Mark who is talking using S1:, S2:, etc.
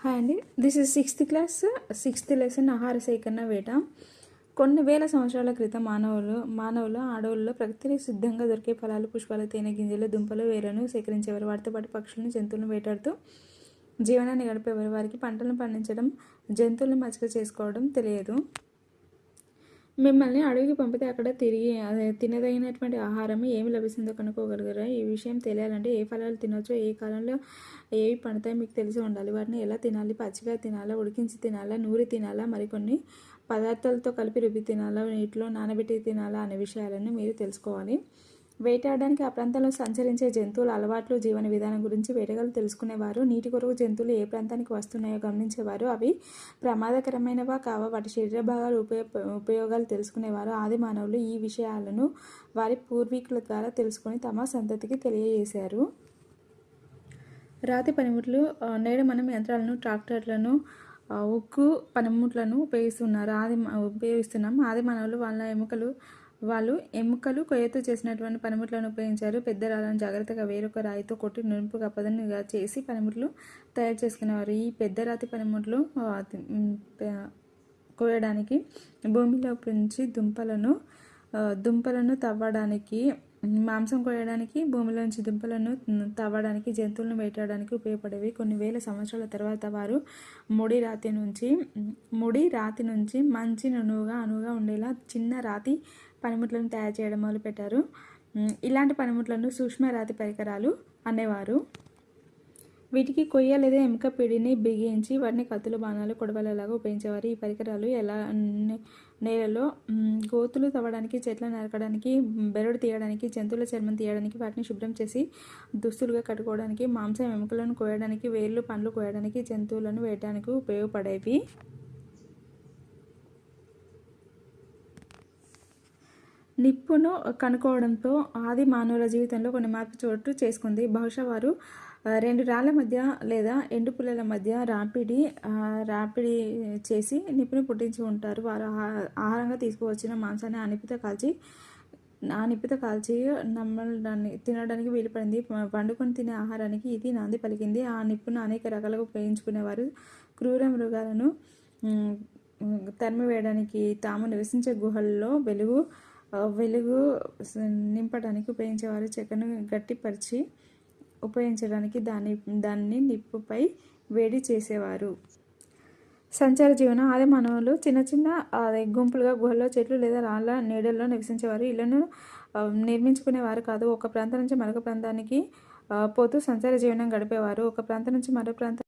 S1: Hi అండి. This is sixth class, sixth lesson ఆహార సేకరణ వేట. కొన్ని వేల సంవత్సరాల క్రితం మానవులు అడవుల్లో ప్రకృతికి సిద్ధంగా దొరికే ఫలాలు, పుష్పాలు, తేనె గింజలు, దుంపలు, వేర్లను సేకరించేవారు. వాటితో పాటు పక్షులను, జంతువులను వేటాడుతూ జీవనాన్ని గడిపేవారు. వారికి పంటలను పండించడం, జంతువులను మచ్చిక చేసుకోవడం తెలియదు. మిమ్మల్ని అడవికి పంపితే అక్కడ తిరిగి తినదగినటువంటి ఆహారం ఏమి లభిస్తుందో కనుక్కోగలగరా? ఈ విషయం తెలియాలంటే ఏ ఫలాలు తినొచ్చో, ఏ కాలంలో ఏవి పండుతాయో మీకు తెలిసి ఉండాలి. వాటిని ఎలా తినాలి? పచ్చిగా తినాలా, ఉడికించి తినాలా, నూరి తినాలా, మరికొన్ని పదార్థాలతో కలిపి రుబ్బి తినాలా, నీటిలో నానబెట్టి తినాలా అనే విషయాలను మీరు తెలుసుకోవాలి. వేటాడడానికి ఆ ప్రాంతంలో సంచరించే జంతువుల అలవాట్లు, జీవన విధానం గురించి వేటగాళ్ళు తెలుసుకునేవారు. నీటి కొరకు జంతువులు ఏ ప్రాంతానికి వస్తున్నాయో గమనించేవారు. అవి ప్రమాదకరమైనవా కావా, వాటి శరీర భాగాలు ఉపయోగాలు తెలుసుకునేవారు. ఆది మానవులు ఈ విషయాలను వారి పూర్వీకుల ద్వారా తెలుసుకొని తమ సంతతికి తెలియజేశారు. రాతి పనిముట్లు. నేడు మనం యంత్రాలను, ట్రాక్టర్లను, ఉక్కు పనిముట్లను ఉపయోగిస్తున్నాం. ఆది మానవులు వాళ్ళు ఎముకలు కొయ్యతో చేసినటువంటి పనిముట్లను ఉపయోగించారు. పెద్ద రాళ్ళను జాగ్రత్తగా వేరొక రాయితో కొట్టి నునుపుగా పదునుగా చేసి పనిముట్లు తయారు చేసుకునేవారు. ఈ పెద్ద రాతి పనిముట్లు కోయడానికి, భూమిలో పెంచి దుంపలను తవ్వడానికి, మాంసం కోయడానికి, భూమిలోంచి దుంపలను తవ్వడానికి, జంతువులను వేటాడడానికి ఉపయోగపడేవి. కొన్ని వేల సంవత్సరాల తర్వాత వారు ముడి రాతి నుంచి మంచి అనువుగా ఉండేలా చిన్న రాతి పనిముట్లను తయారు చేయడం మొదలుపెట్టారు. ఇలాంటి పనిముట్లను సూక్ష్మ రాతి పరికరాలు అనేవారు. వీటికి కొయ్య లేదా ఎముక పిడిని బిగించి వాటిని కత్తులు, బాణాలు, కొడవలలాగా ఉపయోగించేవారు. ఈ పరికరాలు నేలలో గోతులు తవ్వడానికి, చెట్లను నరకడానికి, బెరడు తీయడానికి, జంతువుల చర్మం తీయడానికి, వాటిని శుభ్రం చేసి దుస్తులుగా కట్టుకోవడానికి, మాంసం ఎముకలను కోయడానికి, వేర్లు, పండ్లు కోయడానికి, జంతువులను వేయడానికి ఉపయోగపడేవి. నిప్పును కనుక్కోవడంతో ఆది మానవుల జీవితంలో కొన్ని మార్పు చోటు చేసుకుంది. బహుశా వారు రెండు రాళ్ల మధ్య లేదా ఎండు పుల్లల మధ్య రాపిడి చేసి నిప్పును పుట్టించి ఉంటారు. వారు ఆహారంగా తీసుకువచ్చిన మాంసాన్ని ఆ నిప్పుతో కాల్చి తినడానికి వీలుపడింది. వండుకొని తినే ఆహారానికి ఇది నాంది పలికింది. ఆ నిప్పును అనేక రకాలుగా ఉపయోగించుకునేవారు. క్రూర మృగాలను తరిమివేయడానికి, తాము నివసించే గుహల్లో వెలుగు నింపడానికి ఉపయోగించేవారు. చెక్కను గట్టిపరిచి ఉపయోగించడానికి దాన్ని నిప్పుపై వేడి చేసేవారు. సంచార జీవనం. ఆది మానవులు చిన్న గుంపులుగా గుహల్లో, చెట్లు లేదా రాళ్ళ నీడల్లో నివసించేవారు. ఇళ్లను నిర్మించుకునేవారు కాదు. ఒక ప్రాంతం నుంచి మరొక ప్రాంతానికి పోతూ సంచార జీవనం గడిపేవారు. ఒక ప్రాంతం నుంచి మరో ప్రాంతం